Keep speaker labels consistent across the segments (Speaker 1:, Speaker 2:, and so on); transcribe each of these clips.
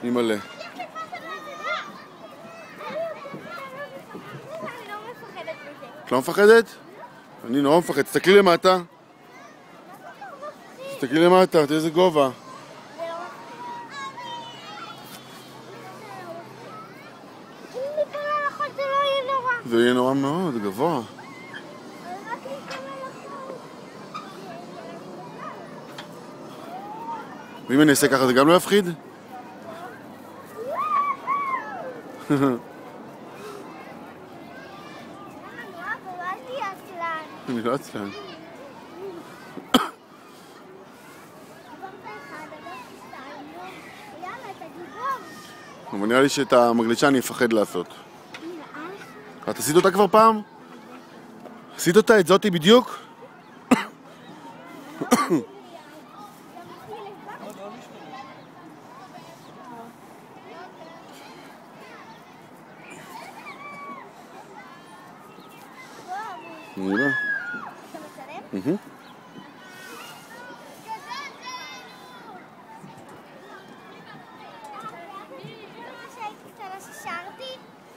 Speaker 1: אימא'לה.
Speaker 2: אני לא מפחדת מזה.
Speaker 1: את לא מפחדת? אני נורא מפחד. תסתכלי למטה. תסתכלי למטה, תראה איזה גובה. זה יהיה נורא מאוד, זה גבוה. ואם אני אעשה ככה זה גם לא יפחיד? אני לא עצלן. אבל נראה לי שאת המגלשה אני אפחד לעשות. את עשית אותה כבר פעם? עשית אותה? את זאתי בדיוק? נראה.
Speaker 2: אתה מצלם? כשהייתי קטנה ששרתי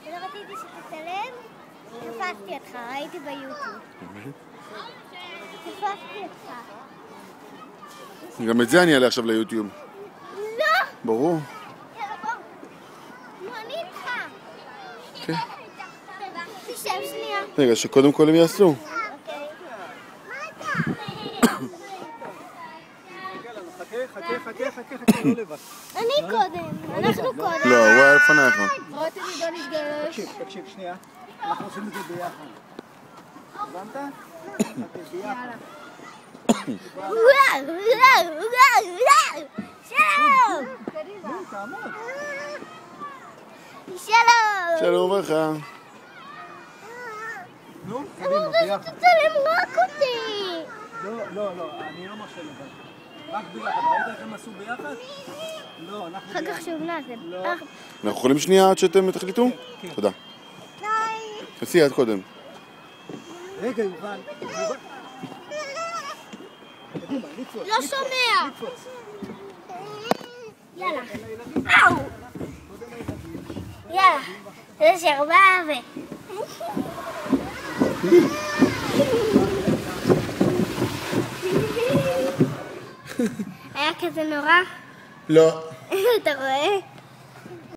Speaker 2: ולא רציתי שתצלם, תפסתי אותך, ראיתי ביוטיוב. תפסתי אותך.
Speaker 1: גם את זה אני אעלה עכשיו ליוטיוב.
Speaker 2: לא!
Speaker 1: ברור.
Speaker 2: יאללה בוא. לא, אני איתך.
Speaker 1: כן.
Speaker 2: תשב שנייה.
Speaker 1: רגע, שקודם כל הם יעשו.
Speaker 2: אוקיי. מה אתה?
Speaker 3: חכה, לא לבד.
Speaker 2: אני קודם, אנחנו קודם.
Speaker 1: לא, הוא היה לפניך.
Speaker 2: רותם עידון התגרש.
Speaker 3: תקשיב, שנייה. אנחנו עושים את זה ביחד. הבנת? ביחד.
Speaker 2: שלום!
Speaker 3: תעמוד.
Speaker 2: שלום!
Speaker 1: שלום וברכה.
Speaker 3: נו,
Speaker 2: אני
Speaker 3: קדימה,
Speaker 2: רוצה
Speaker 3: ביחד.
Speaker 2: שתצלם רק אותי!
Speaker 3: לא, אני לא מרשה לבד. רק ביחד. ראית איך הם עשו ביחד? לא, אנחנו
Speaker 2: אחר
Speaker 3: ביחד.
Speaker 2: כך שוב נעשה.
Speaker 3: לא.
Speaker 1: אנחנו יכולים שנייה עד שאתם תחליטו?
Speaker 3: כן.
Speaker 1: תודה.
Speaker 2: די!
Speaker 1: תעשי עד קודם.
Speaker 3: רגע, יובל. קדימה, נתפוס.
Speaker 2: לא שומע!
Speaker 3: נתפוס.
Speaker 2: יאללה. אאו! יאללה. זה שרבה ו... היה כזה נורא?
Speaker 1: לא.
Speaker 2: אתה רואה?